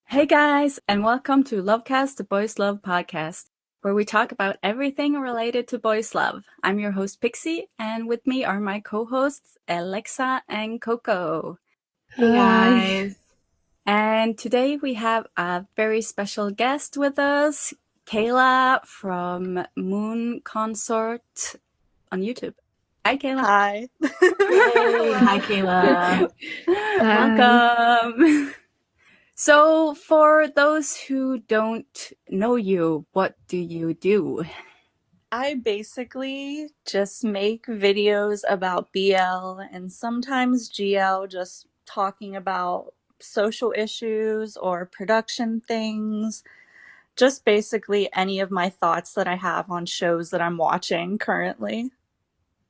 Hey guys, and welcome to LoveCast, the Boys Love podcast, where we talk about everything related to boys love. I'm your host Pixie, and with me are my co-hosts Alexa and Coco. Hey guys. And today we have a very special guest with us, Kayla from Moonconsort on YouTube. Hi, Kayla. Hi. Hey. Hi, Kayla. Welcome. So, for those who don't know you, what do you do? I basically just make videos about BL and sometimes GL, just talking about social issues or production things. Just basically any of my thoughts that I have on shows that I'm watching currently.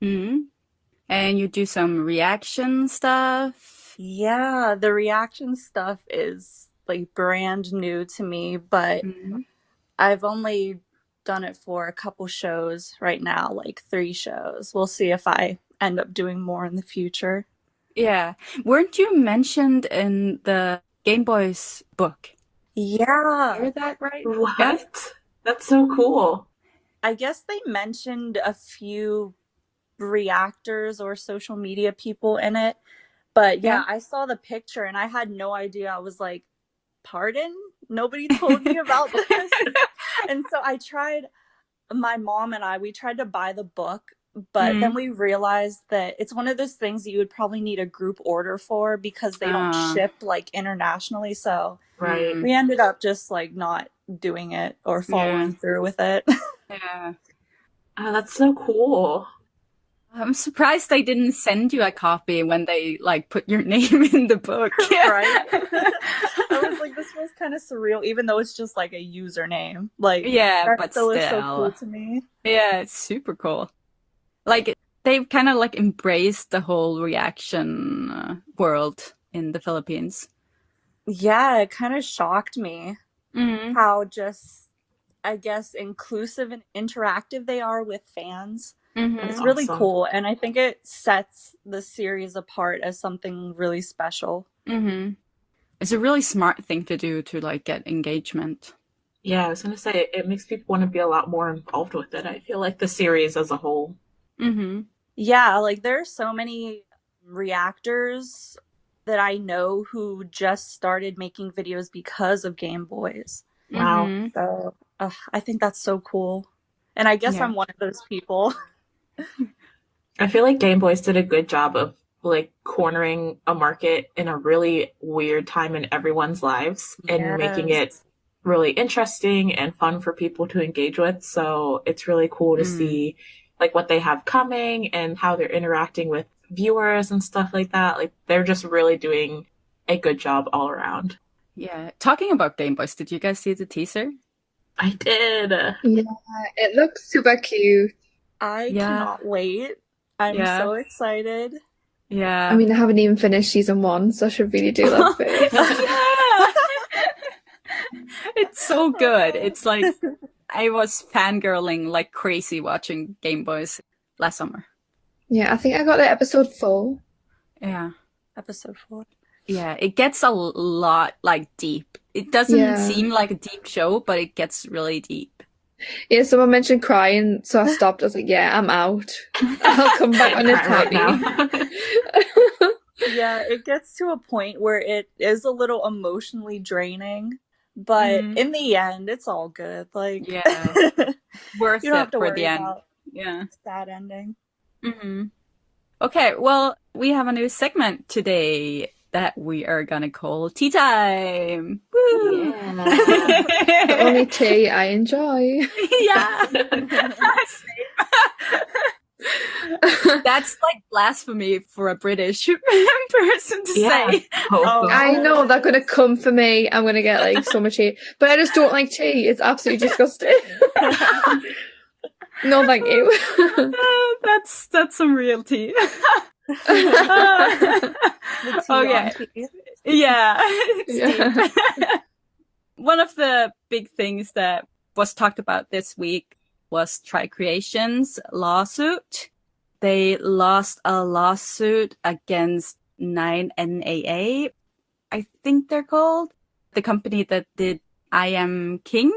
Mm-hmm. And you do some reaction stuff? Yeah, the reaction stuff is like brand new to me, but I've only done it for a couple shows right now, like 3 shows. We'll see if I end up doing more in the future. Yeah. Weren't you mentioned in the Game Boys book? Yeah. Hear that right? What? Yeah. That's so cool. I guess they mentioned a few reactors or social media people in it. But yeah, I saw the picture and I had no idea. I was like, pardon? Nobody told me about this. And so my mom and we tried to buy the book, but then we realized that it's one of those things you would probably need a group order for because they don't ship like internationally. So we ended up just like not doing it or following through with it. Yeah. Oh, that's so cool. I'm surprised they didn't send you a copy when they like put your name in the book. Right? I was like, this feels kind of surreal, even though it's just like a username. Like, Yeah, that but still is so still. cool to me. Yeah, it's super cool. Like they've kind of like embraced the whole reaction world in the Philippines. Yeah, it kind of shocked me how just, I guess, inclusive and interactive they are with fans. It's really Awesome. cool, and I think it sets the series apart as something really special. It's a really smart thing to do to like get engagement. Yeah, I was gonna say it makes people want to be a lot more involved with it. I feel like the series as a whole. Yeah, like there are so many reactors that I know who just started making videos because of Game Boys. Wow. So I think that's so cool. And I guess I'm one of those people. I feel like Game Boys did a good job of like cornering a market in a really weird time in everyone's lives and making it really interesting and fun for people to engage with. So it's really cool to see like what they have coming and how they're interacting with viewers and stuff like that. Like they're just really doing a good job all around. Yeah. Talking about Game Boys, did you guys see the teaser? I did. Yeah, it looks super cute. I cannot wait. I'm so excited. Yeah. I mean, I haven't even finished season 1, so I should really do love it. It's so good. It's like I was fangirling like crazy watching Game Boys last summer. Yeah, I think I got to episode 4. Yeah. Episode 4. Yeah, it gets a lot like deep. It doesn't seem like a deep show, but it gets really deep. Yeah, someone mentioned crying, so I stopped. I was like, yeah, I'm out. I'll come back when it's happy. Yeah, it gets to a point where it is a little emotionally draining, but in the end, it's all good. Like, worth you don't have it to for worry the end. about Yeah. sad ending. Okay, well, we have a new segment today that we are gonna call Tea Time. Woo! Yeah. The only tea I enjoy. Yeah. That's like blasphemy for a British person to say. Oh, I know they're gonna come for me. I'm gonna get like so much hate, but I just don't like tea. It's absolutely disgusting. No, thank you. That's some real tea. Okay. Yeah. One of the big things that was talked about this week was Tri Creations lawsuit. They lost a lawsuit against 9NAA, I think they're called. the company that did I Am King.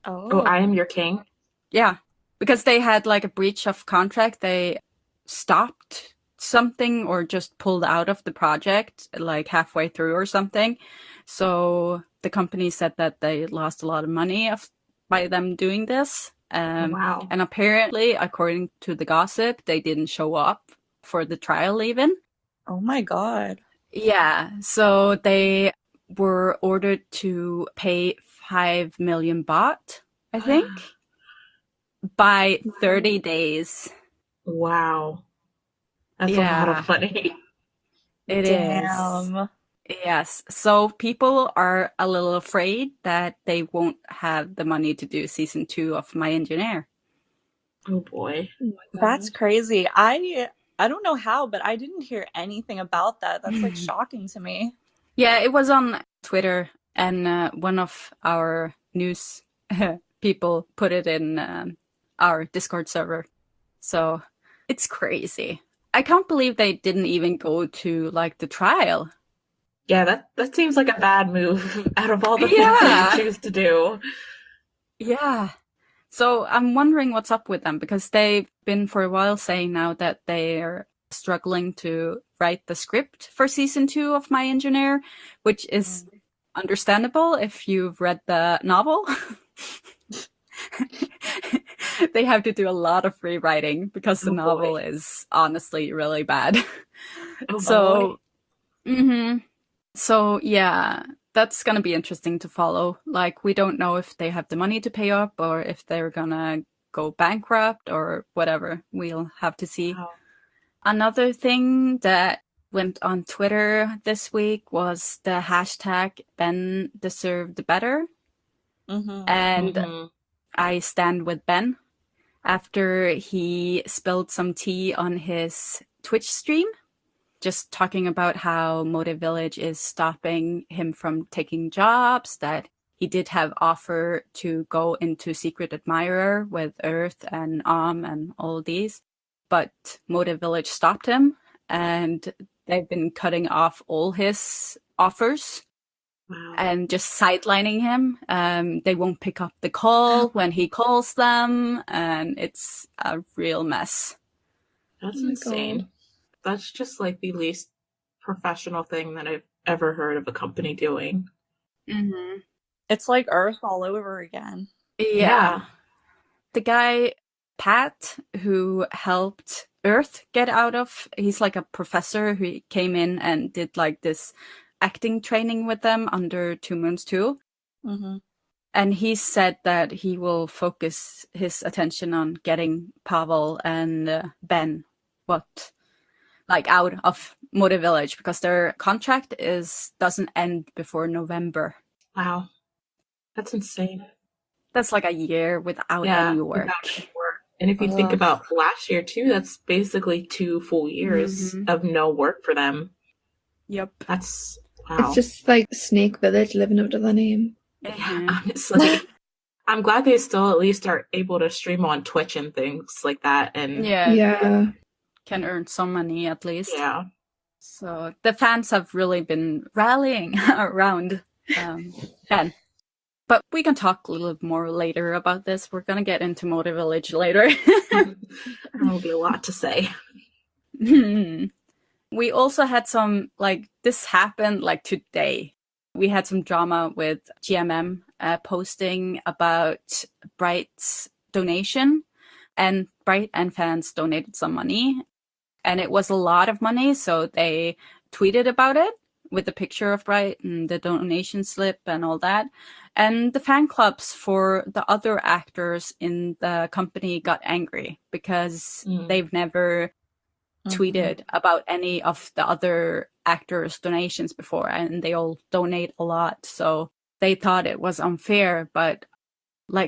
Oh, I Am Your King? Yeah, because they had like a breach of contract. They stopped something or just pulled out of the project like halfway through or something. So the company said that they lost a lot of money by them doing this. Wow. And apparently, according to the gossip, they didn't show up for the trial even. Oh my God. Yeah, so they were ordered to pay 5 million baht, I think, by 30 days. Wow. That's a lot of money. It Damn. is. Yes. So people are a little afraid that they won't have the money to do season 2 of My Engineer. Oh boy. That's crazy. I don't know how, but I didn't hear anything about that. That's like shocking to me. Yeah, it was on Twitter, and one of our news people put it in our Discord server. So it's crazy. I can't believe they didn't even go to like the trial. Yeah, that seems like a bad move out of all the things that you choose to do. Yeah. So I'm wondering what's up with them, because they've been for a while saying now that they're struggling to write the script for season 2 of My Engineer, which is understandable if you've read the novel. They have to do a lot of rewriting because the novel is honestly really bad. So yeah, that's gonna be interesting to follow. Like, we don't know if they have the money to pay up or if they're gonna go bankrupt or whatever. We'll have to see. Wow. Another thing that went on Twitter this week was the hashtag Ben deserved better. And I stand with Ben after he spilled some tea on his Twitch stream, just talking about how Motive Village is stopping him from taking jobs, that he did have offer to go into Secret Admirer with Earth and and all these, but Motive Village stopped him, and they've been cutting off all his offers. Wow. And just sidelining him. They won't pick up the call when he calls them, and it's a real mess. That's insane. God. That's just like the least professional thing that I've ever heard of a company doing. It's like Earth all over again. Yeah. The guy, Pat, who helped Earth get out of, he's like a professor who came in and did like this acting training with them under 2 Moons 2. And he said that he will focus his attention on getting Pavel and Ben out of Motive Village, because their contract doesn't end before November. Wow. That's insane. That's like a year without any work. And if you think about last year too, that's basically 2 full years of no work for them. Yep. That's wow. It's just like Snake Village living up to the name. Yeah, honestly. I'm glad they still at least are able to stream on Twitch and things like that. And can earn some money at least. Yeah. So the fans have really been rallying around Ben. But we can talk a little more later about this. We're going to get into Motive Village later. There'll be a lot to say. We also had some, this happened today. We had some drama with GMM posting about Bright's donation. And Bright and fans donated some money. And it was a lot of money, so they tweeted about it with a picture of Bright and the donation slip and all that. And the fan clubs for the other actors in the company got angry because they've never tweeted about any of the other actors' donations before, and they all donate a lot. So they thought it was unfair, but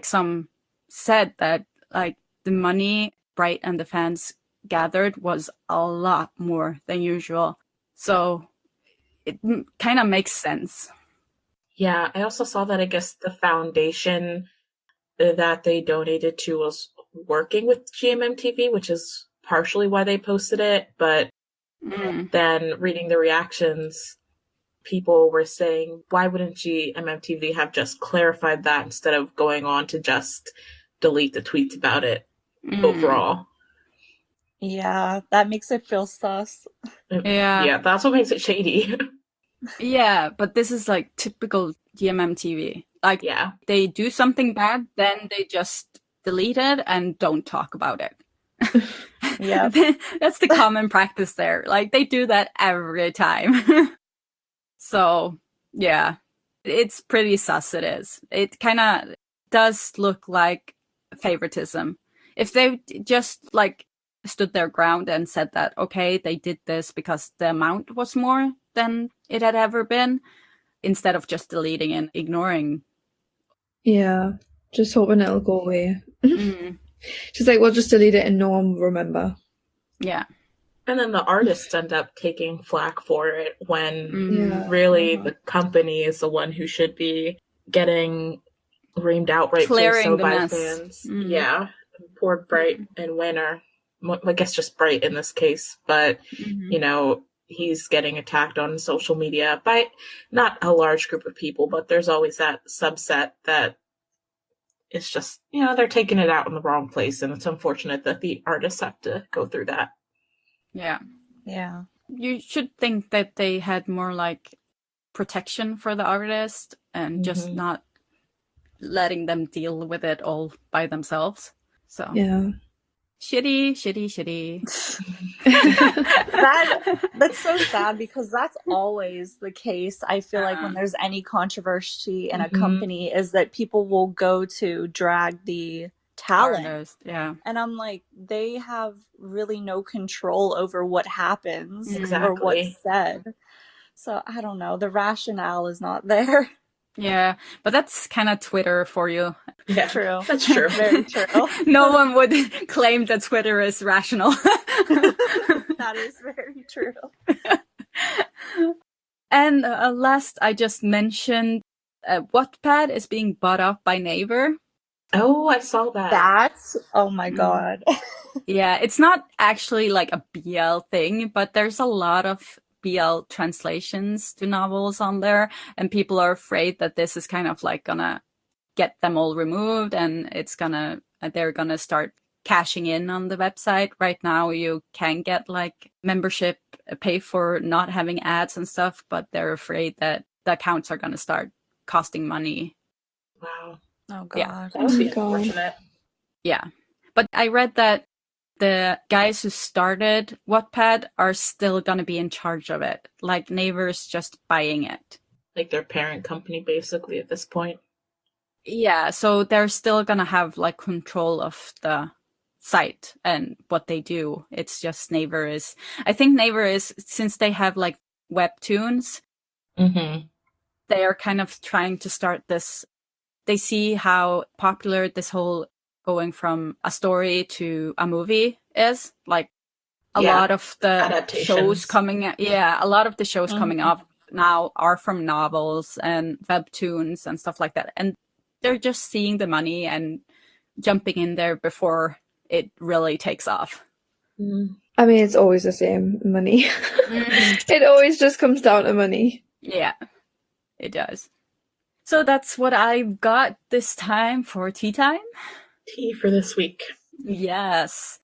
some said that the money Bright and the fans gathered was a lot more than usual. So it kind of makes sense. Yeah, I also saw that I guess the foundation that they donated to was working with GMM TV, which is partially why they posted it. But then reading the reactions, people were saying, why wouldn't GMMTV have just clarified that instead of going on to just delete the tweets about it overall? Yeah, that makes it feel sus. Yeah, that's what makes it shady. Yeah, but this is like typical GMMTV. Like, yeah, they do something bad, then they just delete it and don't talk about it. Yeah. That's the common practice there. Like, they do that every time. So, yeah, it's pretty sus, it is. It kind of does look like favoritism. If they just, like, stood their ground and said that, okay, they did this because the amount was more than it had ever been, instead of just deleting and ignoring. Yeah, just hoping it'll go away. She's like, we'll just delete it and no one will remember. Yeah. And then the artists end up taking flack for it when really the company is the one who should be getting reamed out rightfully so by mess. Fans. Yeah. Poor Bright and Winner. I guess just Bright in this case. But, you know, he's getting attacked on social media by not a large group of people, but there's always that subset that it's just, you know, they're taking it out in the wrong place. And it's unfortunate that the artists have to go through that. Yeah. Yeah. You should think that they had more like protection for the artist and just not letting them deal with it all by themselves. So yeah. Shitty. That's so sad because that's always the case. I feel like when there's any controversy in a company is that people will go to drag the talent. Artist, yeah. And I'm like, they have really no control over what happens or what's said. So I don't know. The rationale is not there. Yeah, but that's kind of Twitter for you. Yeah, true. That's true. Very true. No one would claim that Twitter is rational. That is very true. And last, I just mentioned Wattpad is being bought up by Naver. Oh, I saw that. Oh my god. Yeah, it's not actually like a BL thing, but there's a lot of BL translations to novels on there, and people are afraid that this is kind of like gonna get them all removed, and they're gonna start cashing in on the website. Right now, you can get like membership, pay for not having ads and stuff, but they're afraid that the accounts are gonna start costing money. Wow. Oh god. Yeah, that would be unfortunate. Yeah, but I read that the guys who started Wattpad are still going to be in charge of it. Like, Naver's just buying it. Like their parent company, basically, at this point. Yeah, so they're still going to have, like, control of the site and what they do. It's just I think Naver is, since they have, like, webtoons, they are kind of trying to start this. They see how popular this whole going from a story to a movie is. Like, a lot of the shows coming up now are from novels and webtoons and stuff like that, and they're just seeing the money and jumping in there before it really takes off. I mean, it's always the same, money. It always just comes down to money. Yeah, it does. So that's what I've got this time for tea time. Tea for this week. Yes.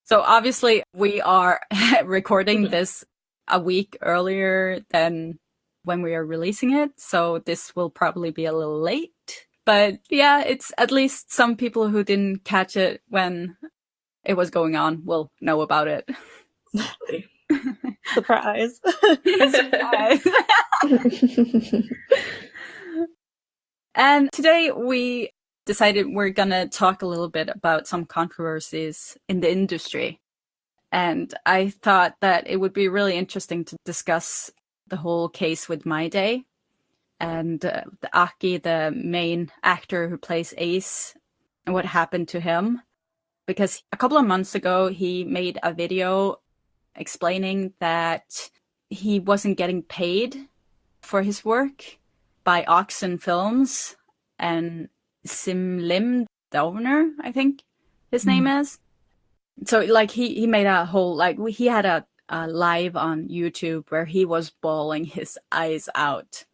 So obviously we are recording this a week earlier than when we are releasing it. So this will probably be a little late. But yeah, it's at least some people who didn't catch it when it was going on will know about it. Surprise. Surprise. And today we decided we're going to talk a little bit about some controversies in the industry. And I thought that it would be really interesting to discuss the whole case with My Day and the Aki, the main actor who plays Ace, and what happened to him. Because a couple of months ago, he made a video explaining that he wasn't getting paid for his work by Oxen Films and Sim Lim, the owner, I think his name is. So, like, he made a whole, like, he had a live on YouTube where he was bawling his eyes out.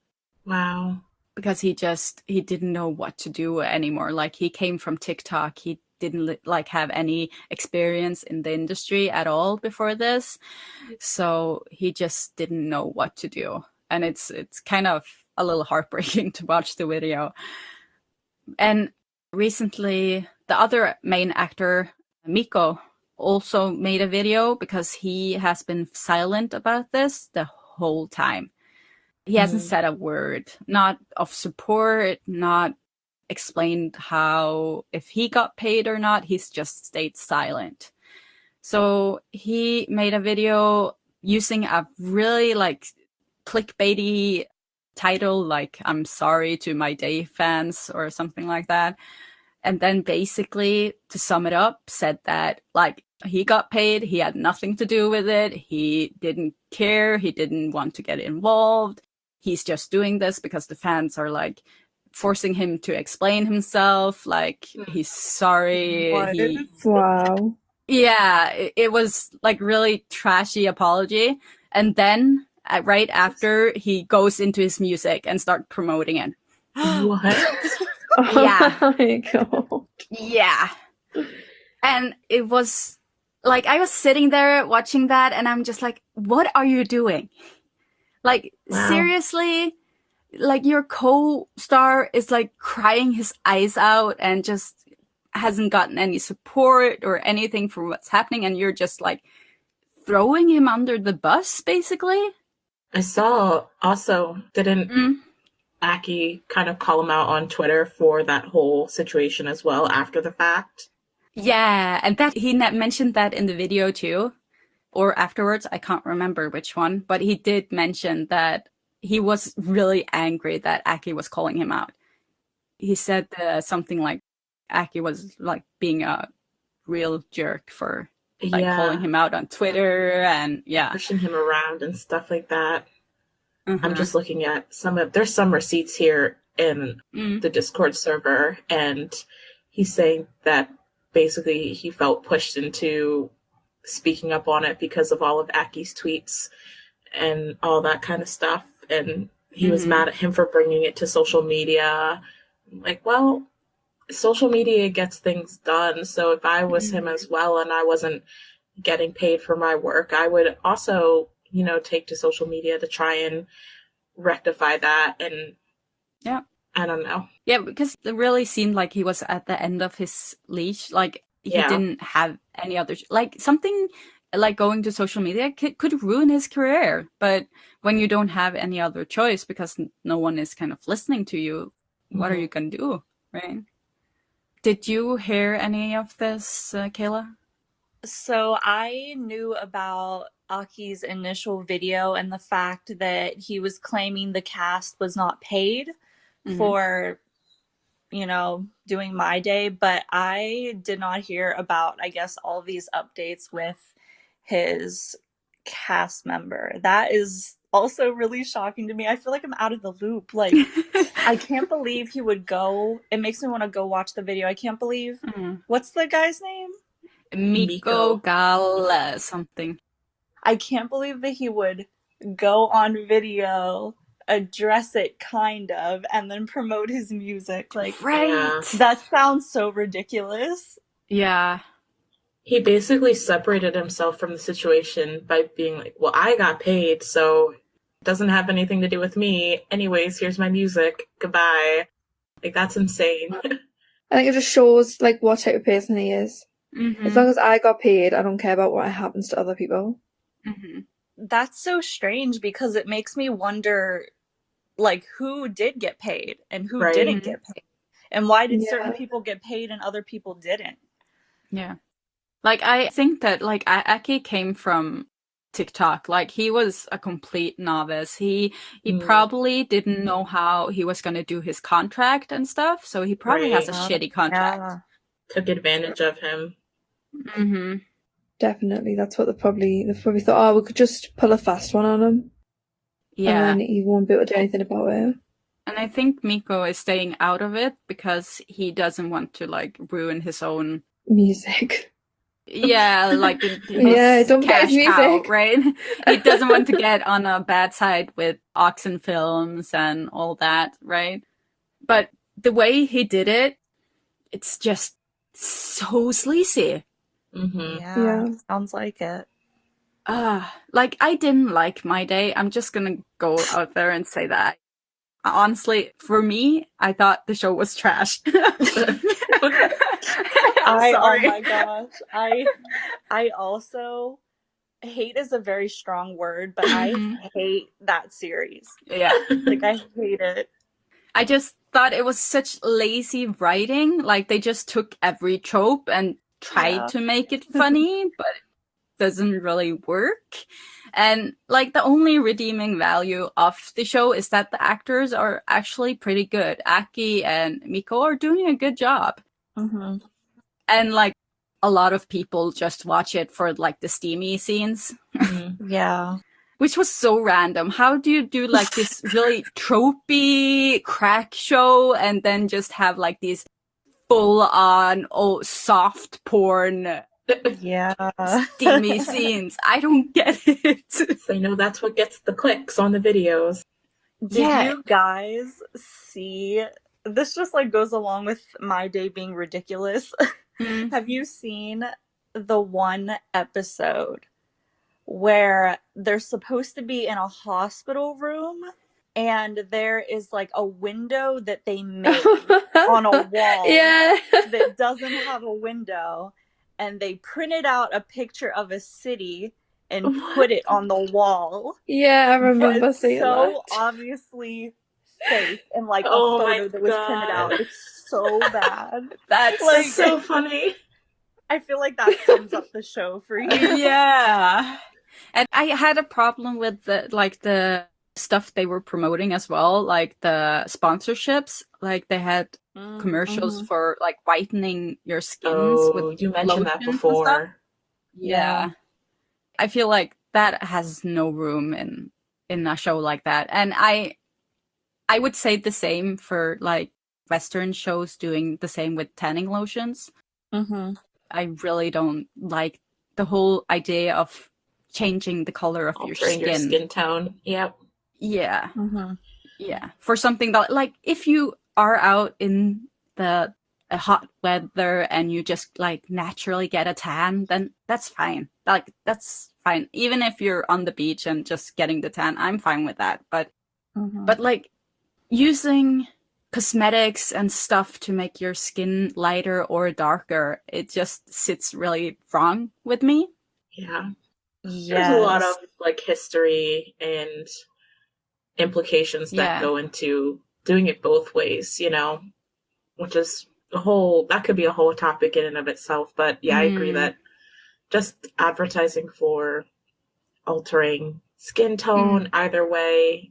Wow. Because he didn't know what to do anymore. Like, he came from TikTok. He didn't like have any experience in the industry at all before this. So he just didn't know what to do. And it's kind of a little heartbreaking to watch the video. And recently, the other main actor, Miko, also made a video because he has been silent about this the whole time. He hasn't said a word, not of support, not explained how, if he got paid or not. He's just stayed silent. So he made a video using a really like clickbaity title, like "I'm sorry to my day fans" or something like that. And then basically, to sum it up, said that like he got paid, he had nothing to do with it, he didn't care, he didn't want to get involved. He's just doing this because the fans are like forcing him to explain himself, like he's sorry. Wow. Yeah, it was like really trashy apology. And then right after, he goes into his music and start promoting it. What? Yeah. Oh my God. Yeah. And it was like, I was sitting there watching that and I'm just like, what are you doing? Like, Wow. Seriously, like your co-star is like crying his eyes out and just hasn't gotten any support or anything for what's happening. And you're just like throwing him under the bus, basically. I saw also, didn't Aki kind of call him out on Twitter for that whole situation as well after the fact? Yeah, and that he mentioned that in the video too. Or afterwards, I can't remember which one, but he did mention that he was really angry that Aki was calling him out. He said something like Aki was like being a real jerk for like calling him out on Twitter and pushing him around and stuff like that. I'm just looking at there's some receipts here in the Discord server, and he's saying that basically he felt pushed into speaking up on it because of all of Aki's tweets and all that kind of stuff. And he was mad at him for bringing it to social media. Like, well, social media gets things done. So if I was him as well and I wasn't getting paid for my work, I would also, take to social media to try and rectify that. And I don't know. Yeah, because it really seemed like he was at the end of his leash. Like, he didn't have any other, like something like going to social media could ruin his career. But when you don't have any other choice because no one is kind of listening to you, what are you going to do, right? Did you hear any of this, Kayla? So I knew about Aki's initial video and the fact that he was claiming the cast was not paid for doing My Day, but I did not hear about, I guess, all these updates with his cast member. That is also really shocking to me. I feel like I'm out of the loop. Like, I can't believe he would go. It makes me want to go watch the video. I can't believe. What's the guy's name? Miko Gal something. I can't believe that he would go on video, address it kind of, and then promote his music. Like, right. That sounds so ridiculous. Yeah. He basically separated himself from the situation by being like, well, I got paid, so it doesn't have anything to do with me. Anyways, here's my music. Goodbye. Like, that's insane. I think it just shows like what type of person he is. As long as I got paid, I don't care about what happens to other people. That's so strange because it makes me wonder, like, who did get paid and who didn't get paid, and why did certain people get paid and other people didn't? Yeah, like I think that like Aki came from TikTok. Like, he was a complete novice. He probably didn't know how he was going to do his contract and stuff, so he probably has a shitty contract. Took advantage of him. Definitely, that's what they probably thought. Oh, we could just pull a fast one on him. Yeah, and then he won't be able to do anything about it. And I think Miko is staying out of it because he doesn't want to like ruin his own music. Yeah, like his don't cash get his cow, music. right? He doesn't want to get on a bad side with Oxen Films and all that, right? But the way he did it, it's just so sleazy. Yeah, sounds like it. Like, I didn't like My Day. I'm just gonna go out there and say that. Honestly, for me, I thought the show was trash. Oh my gosh. I also, hate is a very strong word, but I hate that series. Yeah. Like, I hate it. I just thought it was such lazy writing. Like, they just took every trope and tried to make it funny, but it doesn't really work. And, like, the only redeeming value of the show is that the actors are actually pretty good. Aki and Miko are doing a good job. And, like, a lot of people just watch it for, like, the steamy scenes. Yeah. Which was so random. How do you do, like, this really tropey crack show and then just have, like, these full-on, soft porn steamy scenes? I don't get it. So, you know, that's what gets the clicks on the videos. Did you guys see, this just, like, goes along with My Day being ridiculous. Have you seen the one episode where they're supposed to be in a hospital room and there is, like, a window that they made on a wall that doesn't have a window, and they printed out a picture of a city and put it on the wall? Yeah, I remember seeing that. So obviously fake and, like, a photo that was printed out. It's so bad. That's like, so funny. I feel like that sums up the show for you. Yeah. And I had a problem with the stuff they were promoting as well, like the sponsorships. Like, they had commercials for, like, whitening your skins. With you mentioned that before. Yeah. I feel like that has no room in a show like that. And I would say the same for, like, Western shows doing the same with tanning lotions. I really don't like the whole idea of changing the color of your skin tone. Yep. Yeah. Yeah. For something that, like, if you are out in the hot weather and you just, like, naturally get a tan, then that's fine. Like, that's fine. Even if you're on the beach and just getting the tan, I'm fine with that. But like, using cosmetics and stuff to make your skin lighter or darker, it just sits really wrong with me. Yeah. There's a lot of, like, history and implications that go into doing it both ways, you know, which is that could be a whole topic in and of itself. But yeah, I agree that just advertising for altering skin tone either way,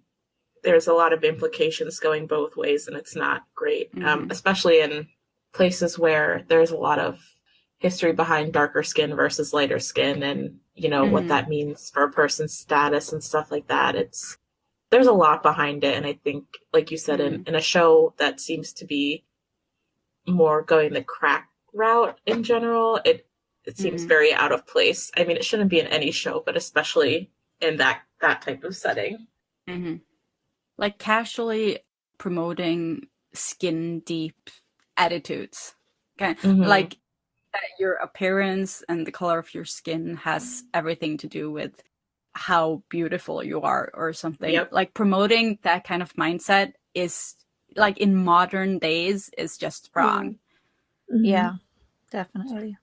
there's a lot of implications going both ways, and it's not great, especially in places where there's a lot of history behind darker skin versus lighter skin, and, you know, what that means for a person's status and stuff like that. There's a lot behind it, and I think, like you said, in a show that seems to be more going the crack route in general, it seems very out of place. I mean, it shouldn't be in any show, but especially in that type of setting. Like, casually promoting skin deep attitudes. Okay. Like, that your appearance and the color of your skin has everything to do with how beautiful you are or something. Like, promoting that kind of mindset is, like, in modern days, is just wrong. Yeah, definitely.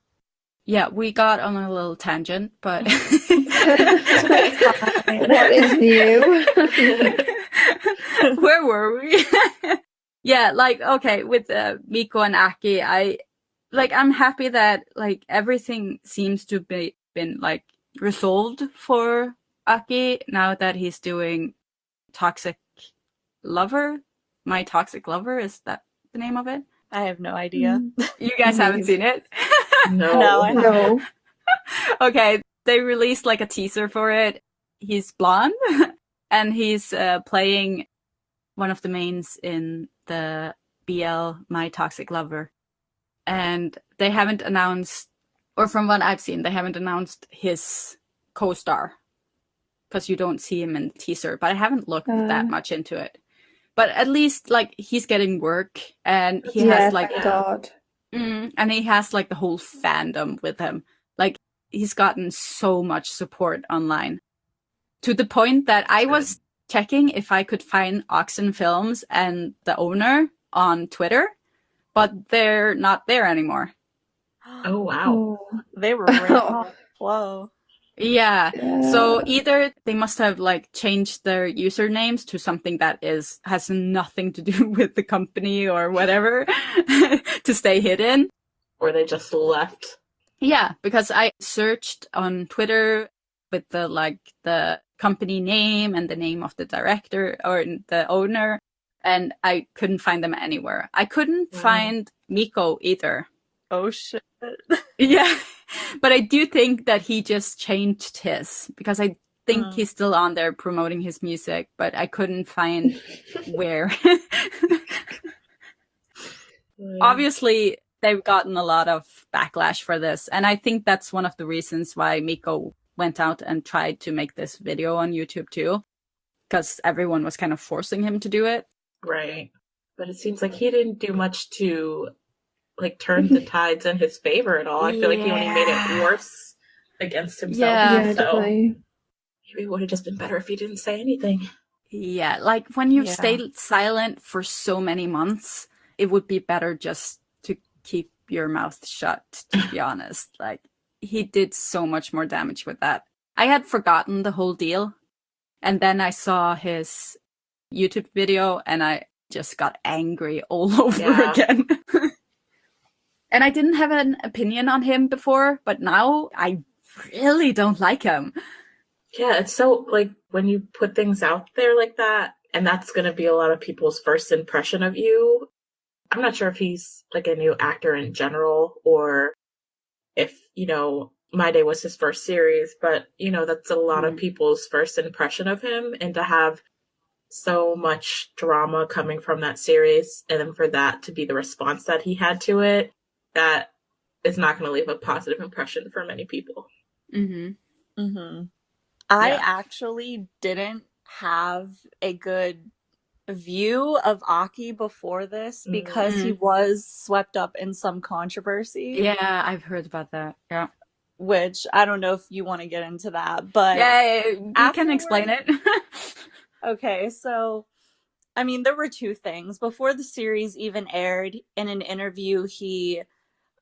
Yeah, we got on a little tangent, but what is new? Where were we? Yeah, like, okay, with Miko and Aki, I'm happy that, like, everything seems to be been, like, resolved for Aki now that he's doing Toxic Lover. My Toxic Lover, is that the name of it? I have no idea. You guys haven't seen it? No. Okay, they released, like, a teaser for it. He's blonde, and he's playing one of the mains in the BL My Toxic Lover. And they haven't announced Or from what I've seen, they haven't announced his co-star because you don't see him in the teaser. But I haven't looked that much into it. But at least like he's getting work, and he has like thank God. And he has like the whole fandom with him. Like he's gotten so much support online, to the point that I was checking if I could find Oxen Films and the owner on Twitter, but they're not there anymore. Oh, wow. They were right off. Whoa. Yeah. So either they must have like changed their usernames to something that has nothing to do with the company or whatever to stay hidden. Or they just left. Yeah, because I searched on Twitter with the company name and the name of the director or the owner, and I couldn't find them anywhere. I couldn't find Miko either. Oh shit. Yeah, but I do think that he just changed his, because I think he's still on there promoting his music, but I couldn't find where. Obviously, they've gotten a lot of backlash for this, and I think that's one of the reasons why Miko went out and tried to make this video on YouTube too, because everyone was kind of forcing him to do it. Right. But it seems like he didn't do much to like turn the tides in his favor at all. I feel like he only made it worse against himself. Yeah, so maybe it would have just been better if he didn't say anything. Yeah, like when you've stayed silent for so many months, it would be better just to keep your mouth shut, to be honest. Like, he did so much more damage with that. I had forgotten the whole deal, and then I saw his YouTube video, and I just got angry all over again. And I didn't have an opinion on him before, but now I really don't like him. Yeah, it's so, like, when you put things out there like that, and that's going to be a lot of people's first impression of you. I'm not sure if he's, like, a new actor in general, or if, you know, My Day was his first series, but, you know, that's a lot of people's first impression of him, and to have so much drama coming from that series, and then for that to be the response that he had to it, that is not going to leave a positive impression for many people. I actually didn't have a good view of Aki before this because he was swept up in some controversy. Yeah, I've heard about that. Yeah. Which I don't know if you want to get into that, but you can explain it. Okay, so I mean, there were two things. Before the series even aired, in an interview, he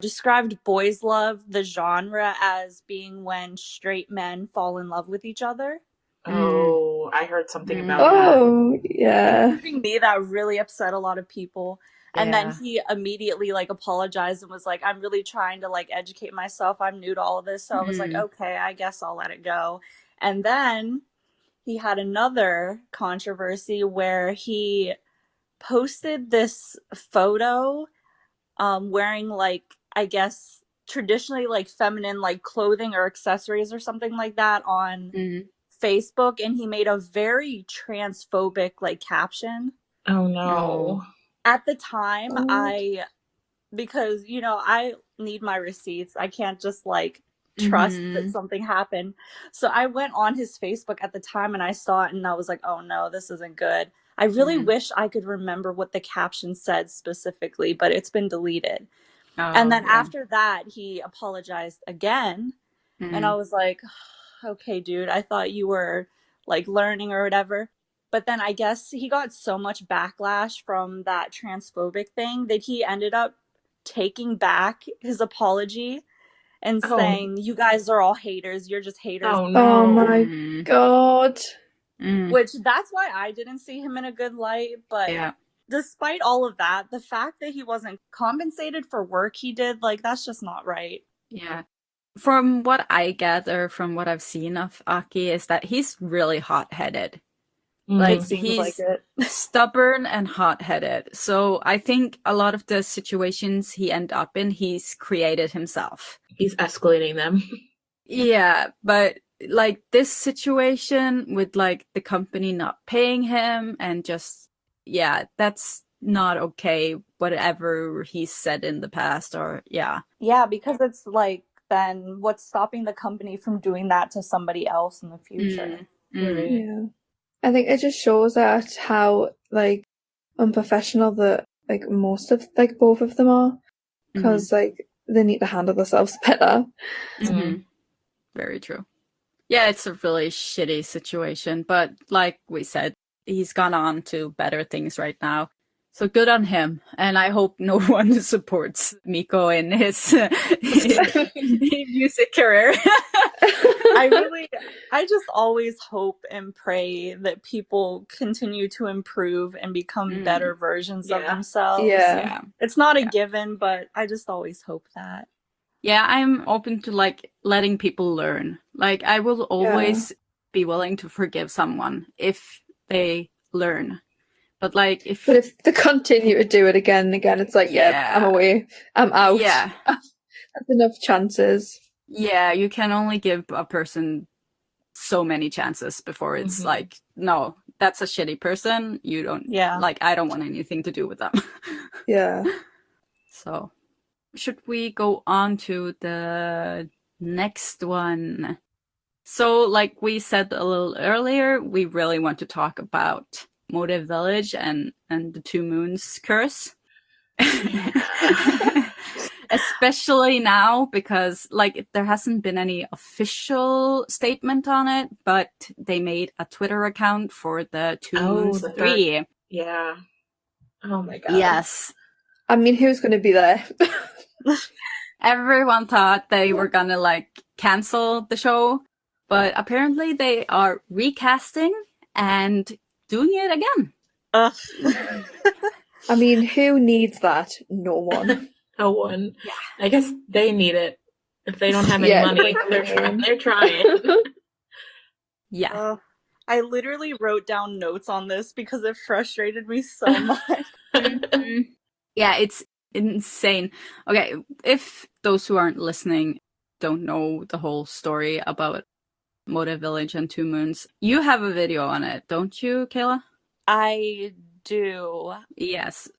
described boys' love, the genre, as being when straight men fall in love with each other. Oh, I heard something about that. Oh, yeah. Including me, that really upset a lot of people. And then he immediately like apologized and was like, I'm really trying to like educate myself. I'm new to all of this. So I was like, okay, I guess I'll let it go. And then he had another controversy where he posted this photo wearing like, I guess, traditionally like feminine like clothing or accessories or something like that on Facebook, and he made a very transphobic like caption. Oh no. At the time, because you know, I need my receipts. I can't just like trust that something happened. So I went on his Facebook at the time and I saw it and I was like, oh no, this isn't good. I really wish I could remember what the caption said specifically, but it's been deleted. And then after that, he apologized again. And I was like, okay, dude, I thought you were like learning or whatever. But then I guess he got so much backlash from that transphobic thing that he ended up taking back his apology and saying, you guys are all haters. You're just haters. Oh, no. Oh my God. Which that's why I didn't see him in a good light. But despite all of that, the fact that he wasn't compensated for work he did, like, that's just not right. Yeah. From what I gather from what I've seen of Aki is that he's really hot-headed. Like, he's stubborn and hot-headed. So I think a lot of the situations he ended up in, he's created himself. He's escalating them. Yeah, but like this situation with like the company not paying him and just, that's not okay, whatever he said in the past or. Yeah, because it's like, then what's stopping the company from doing that to somebody else in the future? Right. Yeah. I think it just shows that how, like, unprofessional the, like, most of, like, both of them are. Because, like, they need to handle themselves better. Very true. Yeah, it's a really shitty situation, but like we said, he's gone on to better things right now. So good on him, and I hope no one supports Miko in his music career. I just always hope and pray that people continue to improve and become better versions of themselves. Yeah. It's not a given, but I just always hope that. Yeah, I'm open to like letting people learn. Like I will always be willing to forgive someone if they learn. But like if they continue to do it again and again, it's like, I'm away. I'm out. Yeah. That's enough chances. Yeah, you can only give a person so many chances before it's like, no, that's a shitty person. You don't like, I don't want anything to do with them. Yeah. So should we go on to the next one? So like we said a little earlier, we really want to talk about Motive Village and the Two Moons curse. Especially now because like there hasn't been any official statement on it, but they made a Twitter account for the Two Moons 3. Yeah. Oh my god. Yes. I mean, who's going to be there? Everyone thought they were gonna like cancel the show, but apparently they are recasting and doing it again. I mean, who needs that? No one. No one. Yeah. I guess they need it. If they don't have any money, they're trying. Yeah. I literally wrote down notes on this because it frustrated me so much. Yeah, it's insane. Okay, if those who aren't listening don't know the whole story about Motive Village and Two Moons, you have a video on it, don't you, Kayla? I do. Yes.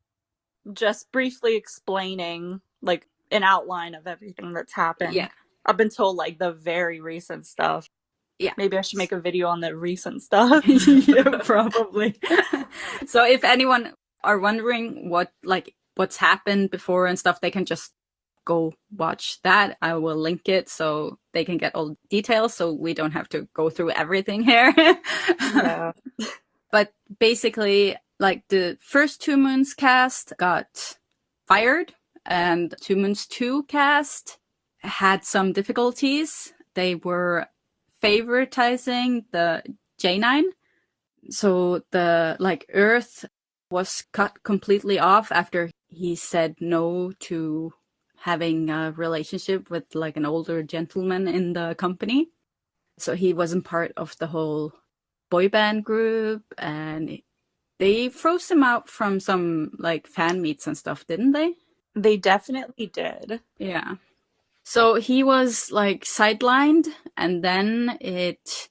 Just briefly explaining, like, an outline of everything that's happened. Yeah. Up until, like, the very recent stuff. Yeah. Maybe I should make a video on the recent stuff. Yeah, probably. So if anyone are wondering what's happened before and stuff, they can just go watch that. I will link it so they can get all the details so we don't have to go through everything here. Yeah. But basically, like the first Two Moons cast got fired and Two Moons 2 cast had some difficulties. They were favoritizing the J9. So the like Earth was cut completely off after he said no to having a relationship with like an older gentleman in the company. So he wasn't part of the whole boy band group, and they froze him out from some like fan meets and stuff, didn't they? They definitely did. Yeah. So he was like sidelined, and then it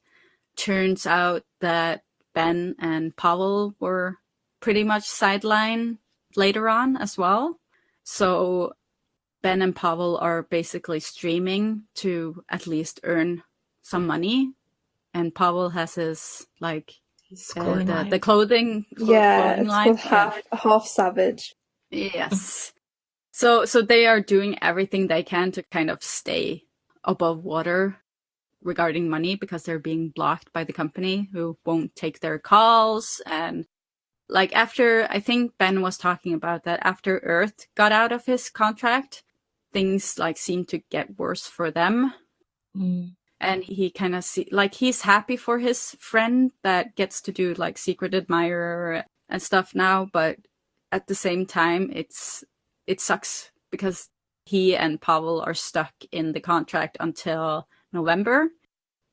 turns out that Ben and Pavel were pretty much sidelined later on as well. So Ben and Pavel are basically streaming to at least earn some money. And Pavel has his like the clothing it's line. Called half Savage. Yes. So they are doing everything they can to kind of stay above water regarding money because they're being blocked by the company who won't take their calls. And like after, I think Ben was talking about that after Earth got out of his contract, things like seemed to get worse for them. And he kind of he's happy for his friend that gets to do like Secret Admirer and stuff now, but at the same time it sucks because he and Pavel are stuck in the contract until November.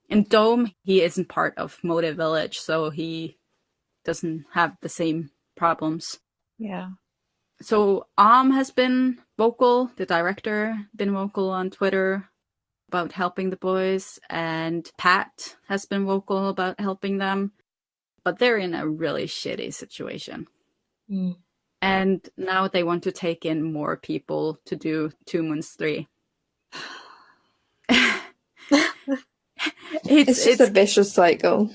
In Dome, he isn't part of Motive Village, so he doesn't have the same problems. Yeah. So has been vocal, the director, been vocal on Twitter about helping the boys, and Pat has been vocal about helping them, but they're in a really shitty situation. And now they want to take in more people to do Two Moons 3. It's just a vicious cycle.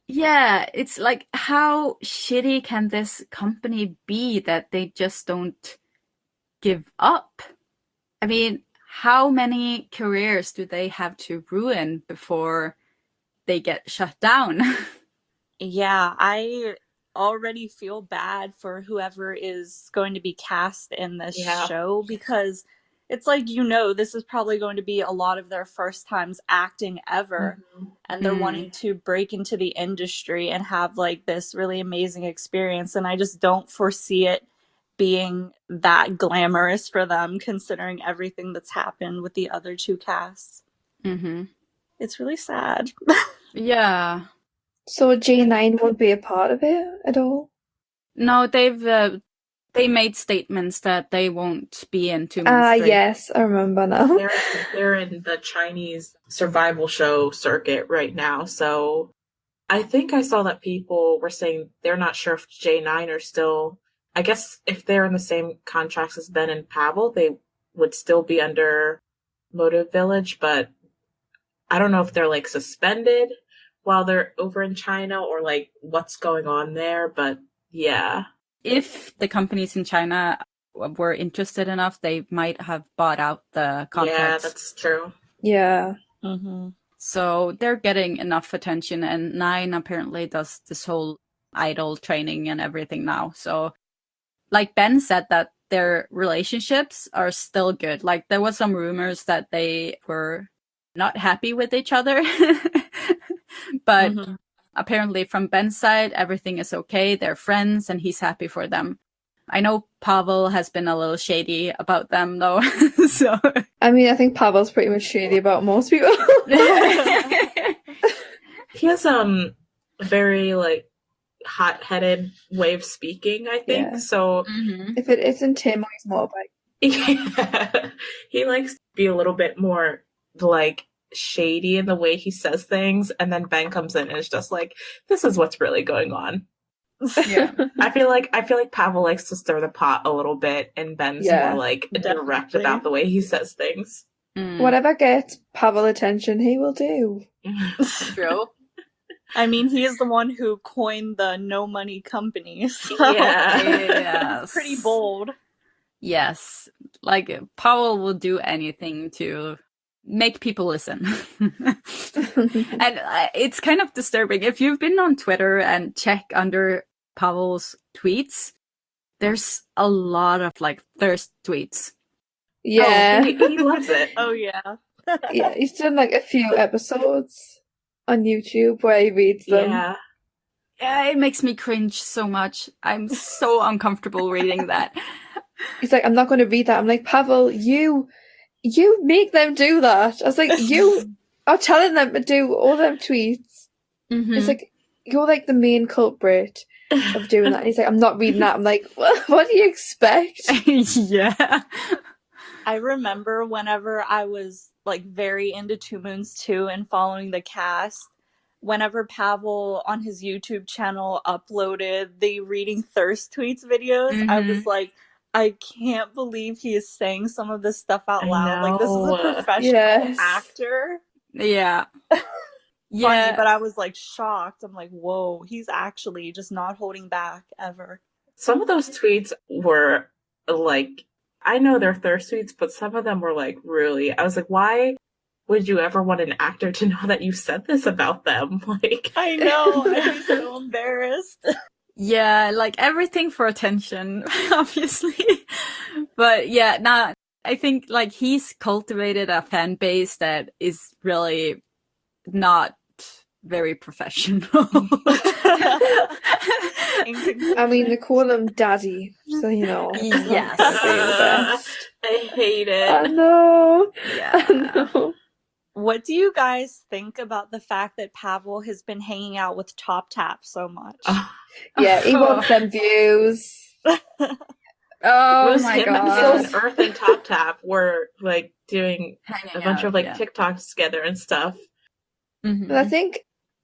Yeah, it's like, how shitty can this company be that they just don't give up? I mean, how many careers do they have to ruin before they get shut down? Yeah, I already feel bad for whoever is going to be cast in this show, because it's like, this is probably going to be a lot of their first times acting ever. Mm-hmm. And they're wanting to break into the industry and have like this really amazing experience. And I just don't foresee it being that glamorous for them, considering everything that's happened with the other two casts. Mm-hmm. It's really sad. Yeah. So J9 won't be a part of it at all? No, they made statements that they won't be in 2 months straight. Yes, I remember now. They're in the Chinese survival show circuit right now, so I think I saw that people were saying they're not sure if J9 are still... I guess if they're in the same contracts as Ben and Pavel, they would still be under Motive Village, but I don't know if they're like suspended while they're over in China or like what's going on there, but yeah. If the companies in China were interested enough, they might have bought out the contracts. Yeah, that's true. Yeah. Mm-hmm. So they're getting enough attention, and Nine apparently does this whole idol training and everything now. So like Ben said, that their relationships are still good. Like there was some rumors that they were not happy with each other. But apparently from Ben's side, everything is okay. They're friends and he's happy for them. I know Pavel has been a little shady about them though. So I mean, I think Pavel's pretty much shady about most people. He has a very like hot-headed way of speaking, I think. Yeah. So if it isn't him, he's more like... Yeah. He likes to be a little bit more like shady in the way he says things, and then Ben comes in and is just like, this is what's really going on. Yeah. I feel like Pavel likes to stir the pot a little bit, and Ben's more like direct about the way he says things. Whatever gets Pavel attention, he will do. True. I mean, he is the one who coined the no money company. So yes. Pretty bold. Yes. Like, Pavel will do anything to make people listen. And it's kind of disturbing. If you've been on Twitter and check under Pavel's tweets, there's a lot of like thirst tweets. Yeah. Oh, he loves it. Oh, yeah. Yeah, he's done like a few episodes on YouTube where he reads them. Yeah, it makes me cringe so much. I'm so uncomfortable reading that. He's like, I'm not going to read that. I'm like, Pavel, you make them do that. I was like, you are telling them to do all them tweets. It's like, you're like the main culprit of doing that. And he's like, I'm not reading that. I'm like, what do you expect? Yeah. I remember whenever I was like very into Two Moons 2 and following the cast, whenever Pavel on his YouTube channel uploaded the reading thirst tweets videos, I was like, I can't believe he is saying some of this stuff out loud. Like, this is a professional actor. Yeah. Funny, but I was like shocked. I'm like, whoa, he's actually just not holding back ever. Some of those tweets were like, I know they're thirst tweets, but some of them were like really, I was like, why would you ever want an actor to know that you said this about them? Like, I know, I'm so embarrassed. Yeah, like everything for attention, obviously. But yeah, I think like he's cultivated a fan base that is really not very professional. I mean, they call him Daddy, so you know. Yes. I hate it. I know. Yeah. I know. What do you guys think about the fact that Pavel has been hanging out with Top Tap so much? Yeah, he wants them views. Oh my god! And Earth and Top Tap were like doing a bunch of like TikToks together and stuff. But I think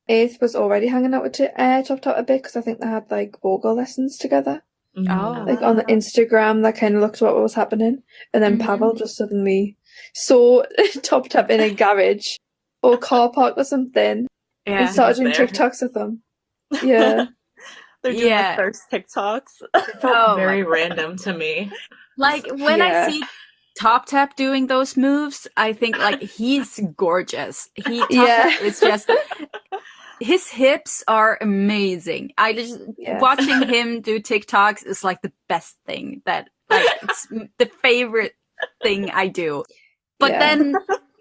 Ace was already hanging out with Top Tap a bit because I think they had like vocal lessons together. Like on the Instagram, that kind of looked at what was happening, and then Pavel just suddenly saw Top Tap in a garage or car park or something and started doing TikToks with them. Yeah. They're doing the first TikToks. It felt very random to me. Like, when I see Top Tap doing those moves, I think, like, he's gorgeous. Top Tap is just... His hips are amazing. I just... Watching him do TikToks is, like, the best thing that... Like, it's the favorite thing I do. But then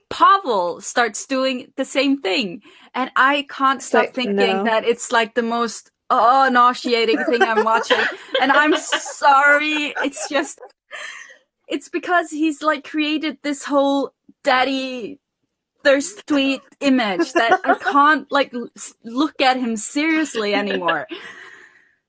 Pavel starts doing the same thing. And I can't stop thinking that it's, like, the most... nauseating thing I'm watching. And I'm sorry. It's just... It's because he's, like, created this whole daddy thirst tweet image that I can't, like, look at him seriously anymore.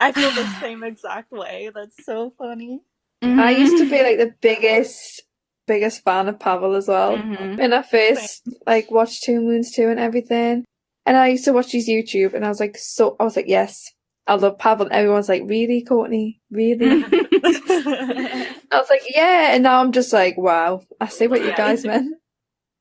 I feel the same exact way. That's so funny. Mm-hmm. I used to be, like, the biggest fan of Pavel as well. Mm-hmm. When I first, like, watched Two Moons 2 and everything. And I used to watch his YouTube, and I was like, yes, I love Pavel. And everyone's like, really, Courtney? Really? I was like, yeah. And now I'm just like, wow, I see what you guys meant.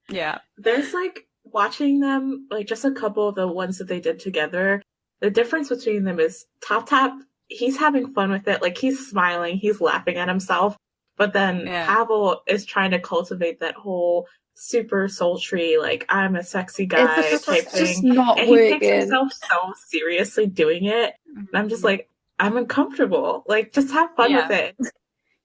Yeah. There's, like, watching them, like, just a couple of the ones that they did together. The difference between them is Top Tap, he's having fun with it. Like, he's smiling, he's laughing at himself. But then Pavel is trying to cultivate that whole super sultry, like, I'm a sexy guy type thing. Just not and working. He takes himself so seriously doing it. And I'm just like, I'm uncomfortable. Like, just have fun with it.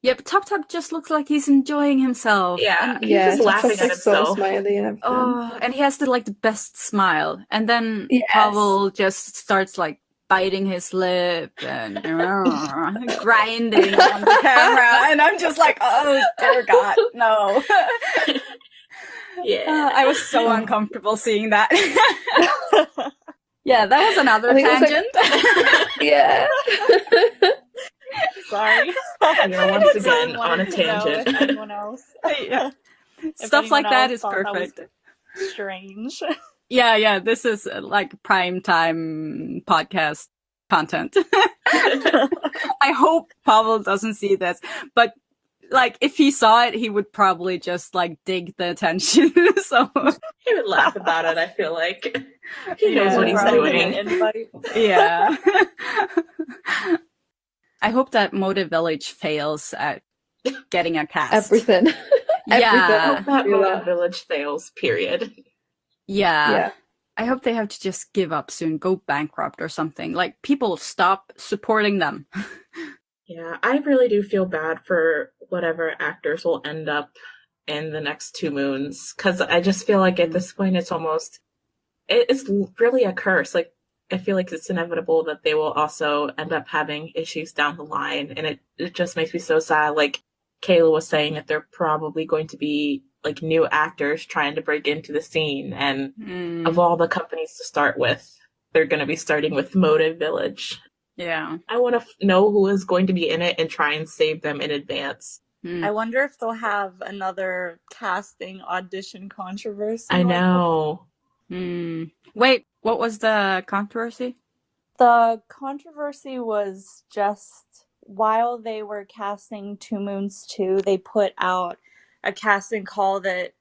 Yeah, but Top Top just looks like he's enjoying himself. Yeah, he's just laughing at himself. So smiley and everything. And he has the best smile. And then Pavel just starts, like, biting his lip and grinding on the camera. And I'm just like, oh, dear God, no. I was so uncomfortable seeing that. Yeah, that was another tangent. Sorry. Once again on a tangent. If anyone else. Stuff like that is perfect. That strange. Yeah, this is like prime time podcast content. I hope Pavel doesn't see this, but like, if he saw it, he would probably just, like, dig the attention, so... He would laugh about it, I feel like. He knows what he's doing. Yeah. I hope that Motive Village fails at getting a cast. Everything. I hope that Motive Village fails, period. Yeah. I hope they have to just give up soon, go bankrupt or something. Like, people stop supporting them. Yeah, I really do feel bad for whatever actors will end up in the next Two Moons, because I just feel like at this point it's really a curse. Like, I feel like it's inevitable that they will also end up having issues down the line, and it just makes me so sad. Like Kayla was saying, that they're probably going to be like new actors trying to break into the scene, and of all the companies to start with, they're going to be starting with Motive Village. Yeah. I want to know who is going to be in it and try and save them in advance. I wonder if they'll have another casting audition controversy. I know. Wait, what was the controversy? The controversy was just while they were casting Two Moons 2, they put out a casting call that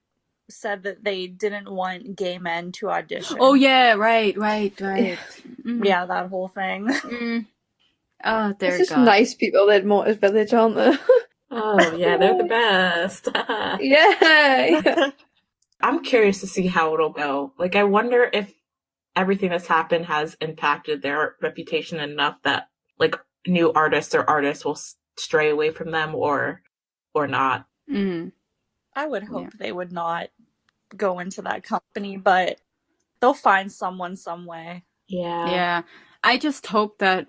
said that they didn't want gay men to audition. Oh yeah, right. Yeah, that whole thing. Oh, they're just nice people at Motive Village, aren't they? Oh yeah, they're the best. Yeah. I'm curious to see how it'll go. Like, I wonder if everything that's happened has impacted their reputation enough that, like, new artists will stray away from them or not. I would hope they would not go into that company, but they'll find someone some way. Yeah. I just hope that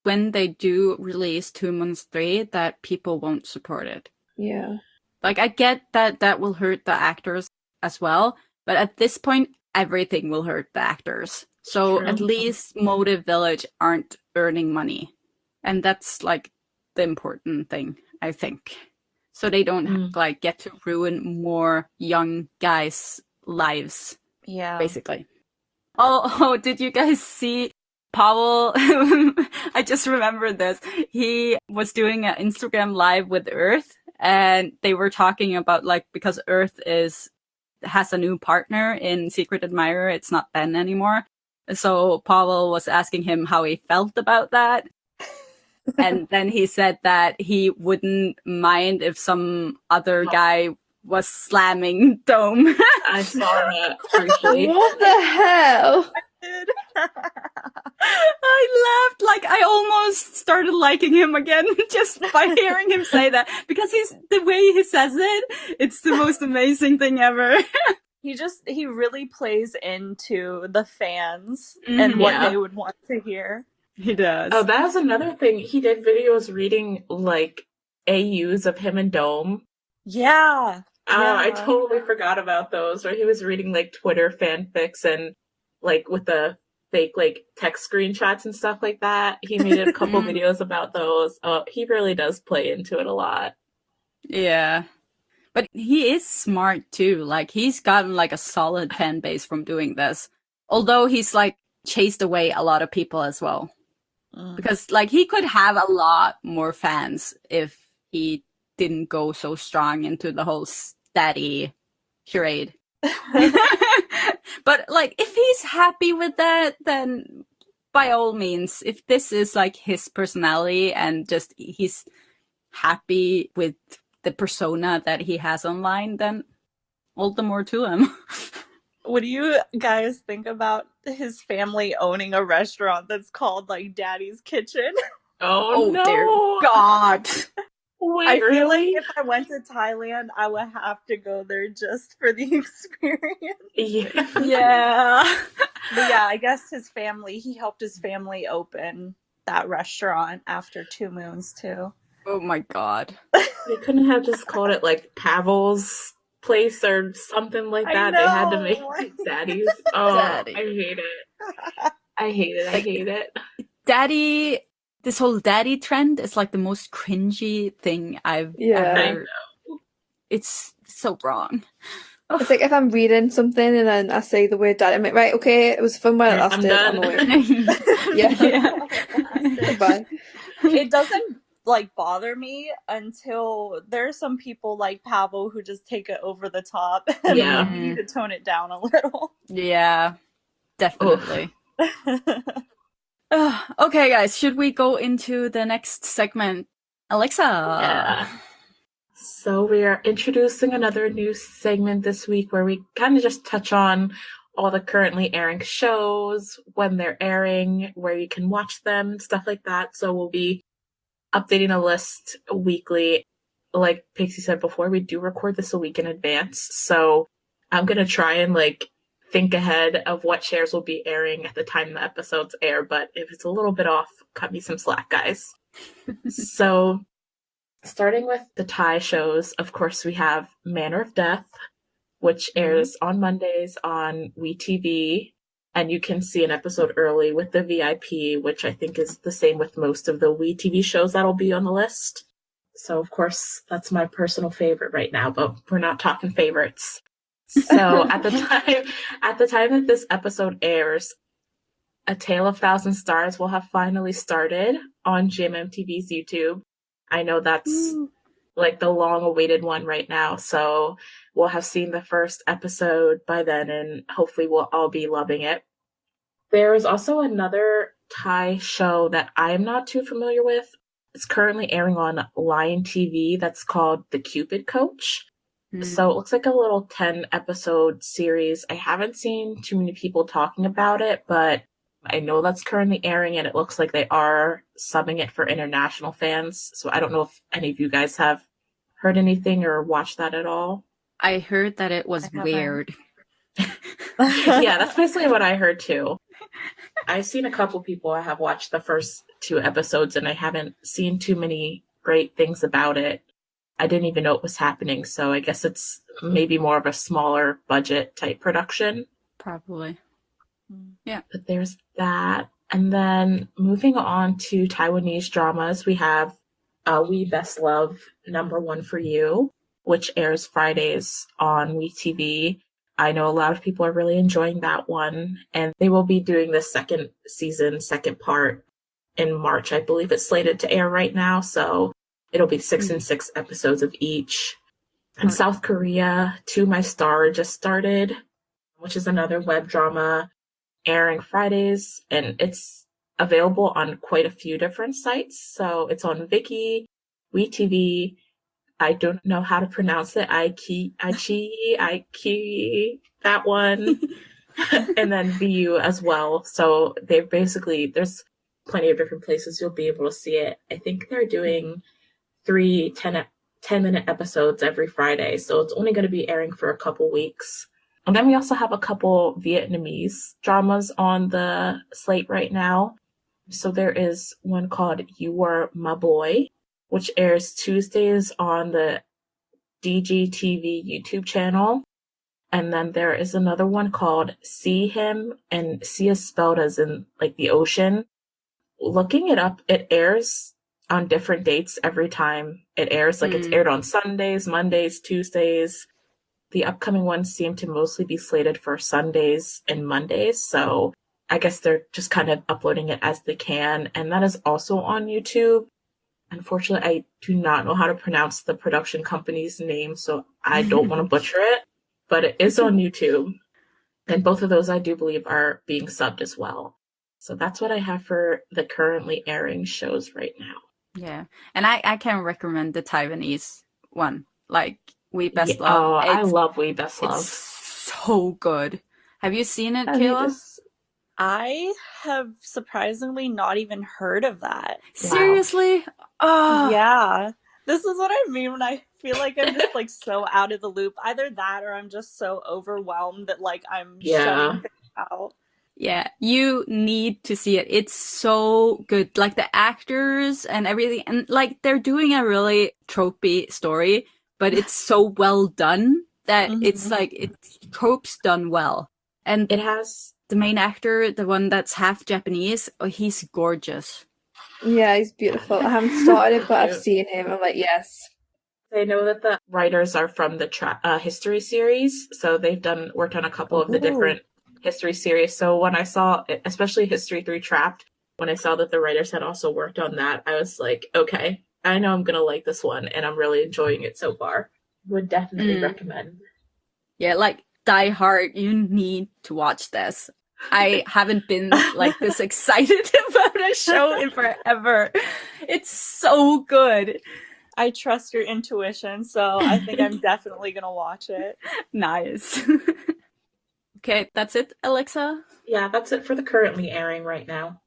when they do release Two Moons 3, that people won't support it. Yeah. Like, I get that will hurt the actors as well, but at this point, everything will hurt the actors. So at least Motive Village aren't earning money. And that's, like, the important thing, I think. So they don't like get to ruin more young guys' lives. Yeah. Basically. Oh, did you guys see Pavel? I just remembered this. He was doing an Instagram live with Earth, and they were talking about, like, because Earth is has a new partner in Secret Admirer. It's not Ben anymore. So Pavel was asking him how he felt about that. And then he said that he wouldn't mind if some other guy was slamming Dome. I saw that briefly. What the hell? I laughed, like I almost started liking him again just by hearing him say that, because the way he says it's the most amazing thing ever. He really plays into the fans and what they would want to hear. He does. Oh, that was another thing. He did videos reading like AUs of him and Dome. Yeah. I totally forgot about those, where he was reading like Twitter fanfics and like with the fake like text screenshots and stuff like that. He made a couple videos about those. He really does play into it a lot. Yeah. But he is smart too. Like he's gotten like a solid fan base from doing this. Although he's like chased away a lot of people as well. Because like he could have a lot more fans if he didn't go so strong into the whole daddy charade. But like if he's happy with that, then by all means, if this is like his personality and just he's happy with the persona that he has online, then all the more to him. What do you guys think about his family owning a restaurant that's called like Daddy's Kitchen? Oh no. Dear God. Wait, I feel really? like if I went to Thailand, I would have to go there just for the experience. Yeah. But yeah, I guess he helped his family open that restaurant after 2 Moons too. Oh my God. They couldn't have just called it like Pavel's place or something like that. They had to make it Daddy's. Oh, Daddy. I hate it. I hate it. Daddy, this whole daddy trend is like the most cringy thing I've ever. It's so wrong. It's like if I'm reading something and then I say the word daddy, I'm like, right, okay, it was fun while it lasted. I'm away. Yeah. Goodbye. It doesn't like bother me until there's some people like Pavel who just take it over the top. And you need to tone it down a little. Yeah, definitely. Okay, guys, should we go into the next segment? Alexa. Yeah. So we are introducing another new segment this week where we kind of just touch on all the currently airing shows, when they're airing, where you can watch them, stuff like that. So we'll be updating a list weekly. Like Pixie said before, we do record this a week in advance. So I'm going to try and like think ahead of what shares will be airing at the time the episodes air. But if it's a little bit off, cut me some slack, guys. So starting with the Thai shows, of course, we have Manor of Death, which airs on Mondays on WeTV. And you can see an episode early with the VIP, which I think is the same with most of the WeTV shows that'll be on the list. So, of course, that's my personal favorite right now, but we're not talking favorites. So at the time that this episode airs, A Tale of Thousand Stars will have finally started on GMMTV's YouTube. I know that's like the long-awaited one right now, so we'll have seen the first episode by then, and hopefully we'll all be loving it. There is also another Thai show that I'm not too familiar with. It's currently airing on Lion TV that's called The Cupid Coach. So it looks like a little 10-episode series. I haven't seen too many people talking about it, but I know that's currently airing, and it looks like they are subbing it for international fans. So I don't know if any of you guys have heard anything or watched that at all. I heard that it was weird. Yeah, that's basically what I heard too. I've seen a couple people have watched the first 2 episodes, and I haven't seen too many great things about it. I didn't even know it was happening, so I guess it's maybe more of a smaller budget type production. Probably. Yeah. But there's that. And then moving on to Taiwanese dramas, we have We Best Love Number One for You, which airs Fridays on WeTV. I know a lot of people are really enjoying that one, and they will be doing the second season, second part in March. I believe it's slated to air right now, so it'll be 6 and 6 episodes of each. In South Korea, To My Star just started, which is another web drama airing Fridays, and it's available on quite a few different sites. So it's on Viki, WeTV, I don't know how to pronounce it, Aichi, that one, and then VU as well. So they basically, there's plenty of different places you'll be able to see it. I think they're doing 3 10-minute episodes every Friday, so it's only going to be airing for a couple weeks. And then we also have a couple Vietnamese dramas on the slate right now. So there is one called You Are My Boy, which airs Tuesdays on the DGTV YouTube channel. And then there is another one called See Him, and See is spelled as in like the ocean. Looking it up, it airs on different dates every time it airs. Like it's aired on Sundays, Mondays, Tuesdays. The upcoming ones seem to mostly be slated for Sundays and Mondays. So I guess they're just kind of uploading it as they can. And that is also on YouTube. Unfortunately, I do not know how to pronounce the production company's name, so I don't want to butcher it. But it is on YouTube. And both of those, I do believe, are being subbed as well. So that's what I have for the currently airing shows right now. Yeah. And I can recommend the Taiwanese one. Like, We Best Love. Oh, I love We Best Love. It's so good. Have you seen it, Kayla? I have surprisingly not even heard of that. Seriously? Oh. Yeah. This is what I mean when I feel like I'm just like so out of the loop. Either that or I'm just so overwhelmed that like I'm shutting things out. Yeah, you need to see it. It's so good. Like the actors and everything. And like they're doing a really tropey story, but it's so well done that it's like it's tropes done well. And it has the main actor, the one that's half Japanese, he's gorgeous. Yeah, he's beautiful. I haven't started it, but I've seen him. I'm like, yes. I know that the writers are from the history series, so they've worked on a couple of the different history series. So when I saw, especially History 3 Trapped, when I saw that the writers had also worked on that, I was like, okay, I know I'm going to like this one, and I'm really enjoying it so far. Would definitely recommend. Yeah, like Die Hard, you need to watch this. I haven't been like this excited about a show in forever. It's so good. I trust your intuition, so I think I'm definitely going to watch it. Nice. Okay, that's it, Alexa? Yeah, that's it for the currently airing right now.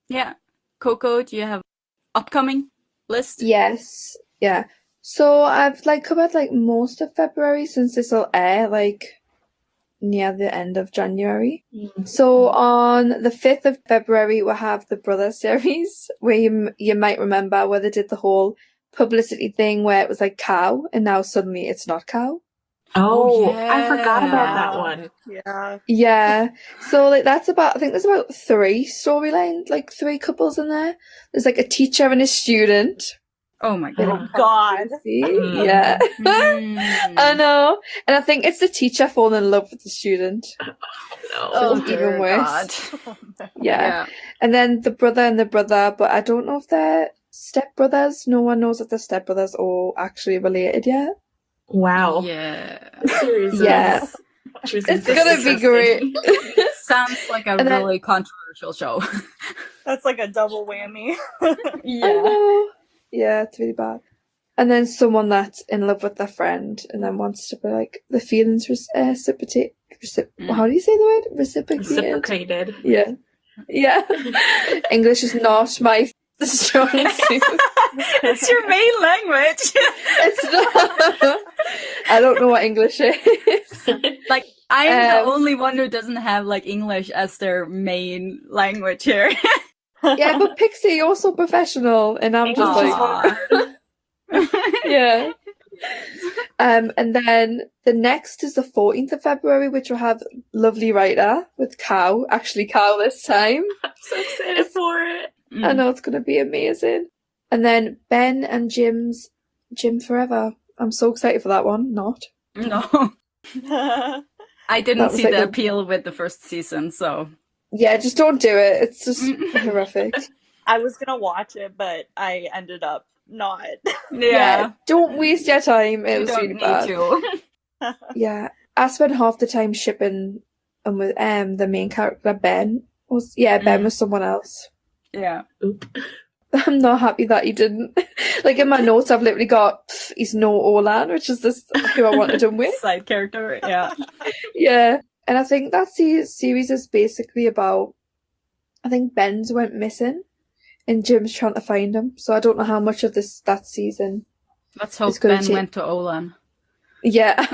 Yeah. Coco, do you have upcoming list? Yes. Yeah. So I've like covered like most of February since this will air like near the end of January. So on the 5th of February we'll have the Brother series, where you might remember where they did the whole publicity thing where it was like cow and now suddenly it's not cow. Oh yeah. I forgot about that one. Yeah. So like that's about, I think there's about 3 storylines, like 3 couples in there. There's like a teacher and a student. Oh my god. Oh god. Yeah. I know. And I think it's the teacher falling in love with the student. Oh, so it's even worse. Yeah. And then the brother and the brother, but I don't know if they're stepbrothers. No one knows if they're stepbrothers or actually related yet. Wow. Yeah. Yeah. It's gonna be great. Sounds like a really controversial show. That's like a double whammy. Yeah. I know. Yeah, it's really bad. And then someone that's in love with their friend and then wants to be like the feelings reciprocate. How do you say the word? Reciprocated. Yeah. Yeah. English is not my strong suit. It's your main language. It's not. I don't know what English is. Like, I'm the only one who doesn't have like English as their main language here. Yeah, but Pixie, you're so professional, and I'm just like, yeah. And then the next is the 14th of February, which will have Lovely Writer with Cow. Actually, Cow this time. I'm so excited for it. I know it's going to be amazing. And then Ben and Jim Forever. I'm so excited for that one. Not. No. I didn't see the appeal with the first season, so. Yeah, just don't do it. It's just horrific. I was going to watch it, but I ended up not. Yeah. Don't waste your time. It You was don't really need bad. to. Yeah, I spent half the time shipping and with the main character Ben Ben was someone else. Yeah. Oop. I'm not happy that he didn't. Like in my notes, I've literally got he's no Olan, which is this who I wanted him with. Side character, yeah. Yeah, and I think that series is basically about. I think Ben's went missing, and Jim's trying to find him. So I don't know how much of that season. Let's hope Ben went to Olan. Yeah.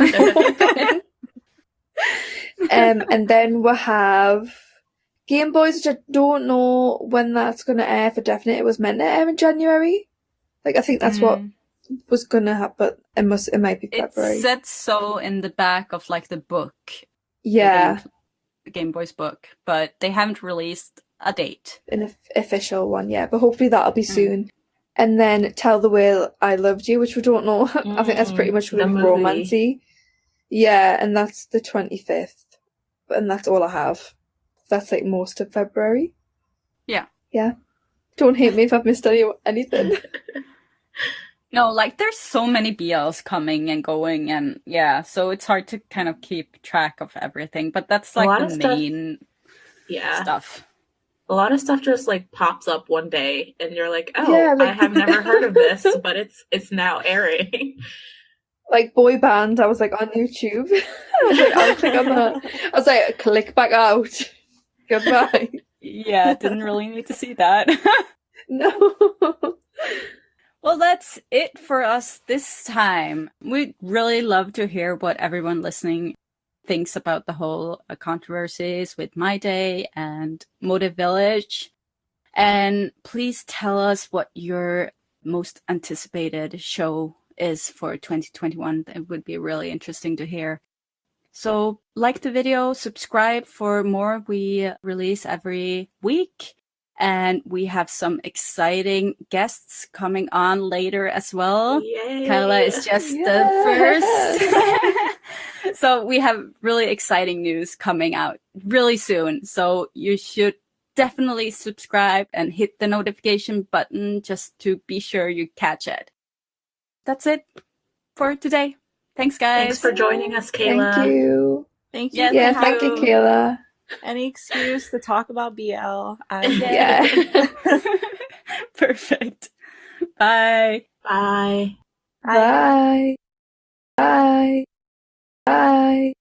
And then we'll have Game Boys, which I don't know when that's going to air for definite. It was meant to air in January. Like, I think that's what was going to happen. It might be February. It said so in the back of, like, the book. Yeah. The Game Boys book. But they haven't released a date. An official one, yeah. But hopefully that'll be soon. And then Tell the Whale I Loved You, which we don't know. I think that's pretty much really romancy. Yeah, and that's the 25th. And that's all I have. That's like most of February. Yeah. Yeah. Don't hate me if I've missed anything. No, like there's so many BLs coming and going, and yeah, so it's hard to kind of keep track of everything. But that's like the main stuff. A lot of stuff just like pops up one day and you're like, oh, yeah, like... I have never heard of this, but it's now airing. Like boy band, I was like on YouTube. I was like, I'll click on that. I was like, click back out. Goodbye. Yeah, didn't really need to see that. No. Well, that's it for us this time. We'd really love to hear what everyone listening thinks about the whole controversies with My Day and Motive Village. And please tell us what your most anticipated show is for 2021. It would be really interesting to hear. So like the video, subscribe for more. We release every week. And we have some exciting guests coming on later as well. Yay. Kayla is just the first. So we have really exciting news coming out really soon. So you should definitely subscribe and hit the notification button just to be sure you catch it. That's it for today. Thanks, guys. Thanks for joining us, Kayla. Thank you. Thank you. Yeah, thank you, Kayla. Any excuse to talk about BL. Yeah. Perfect. Bye. Bye. Bye. Bye. Bye.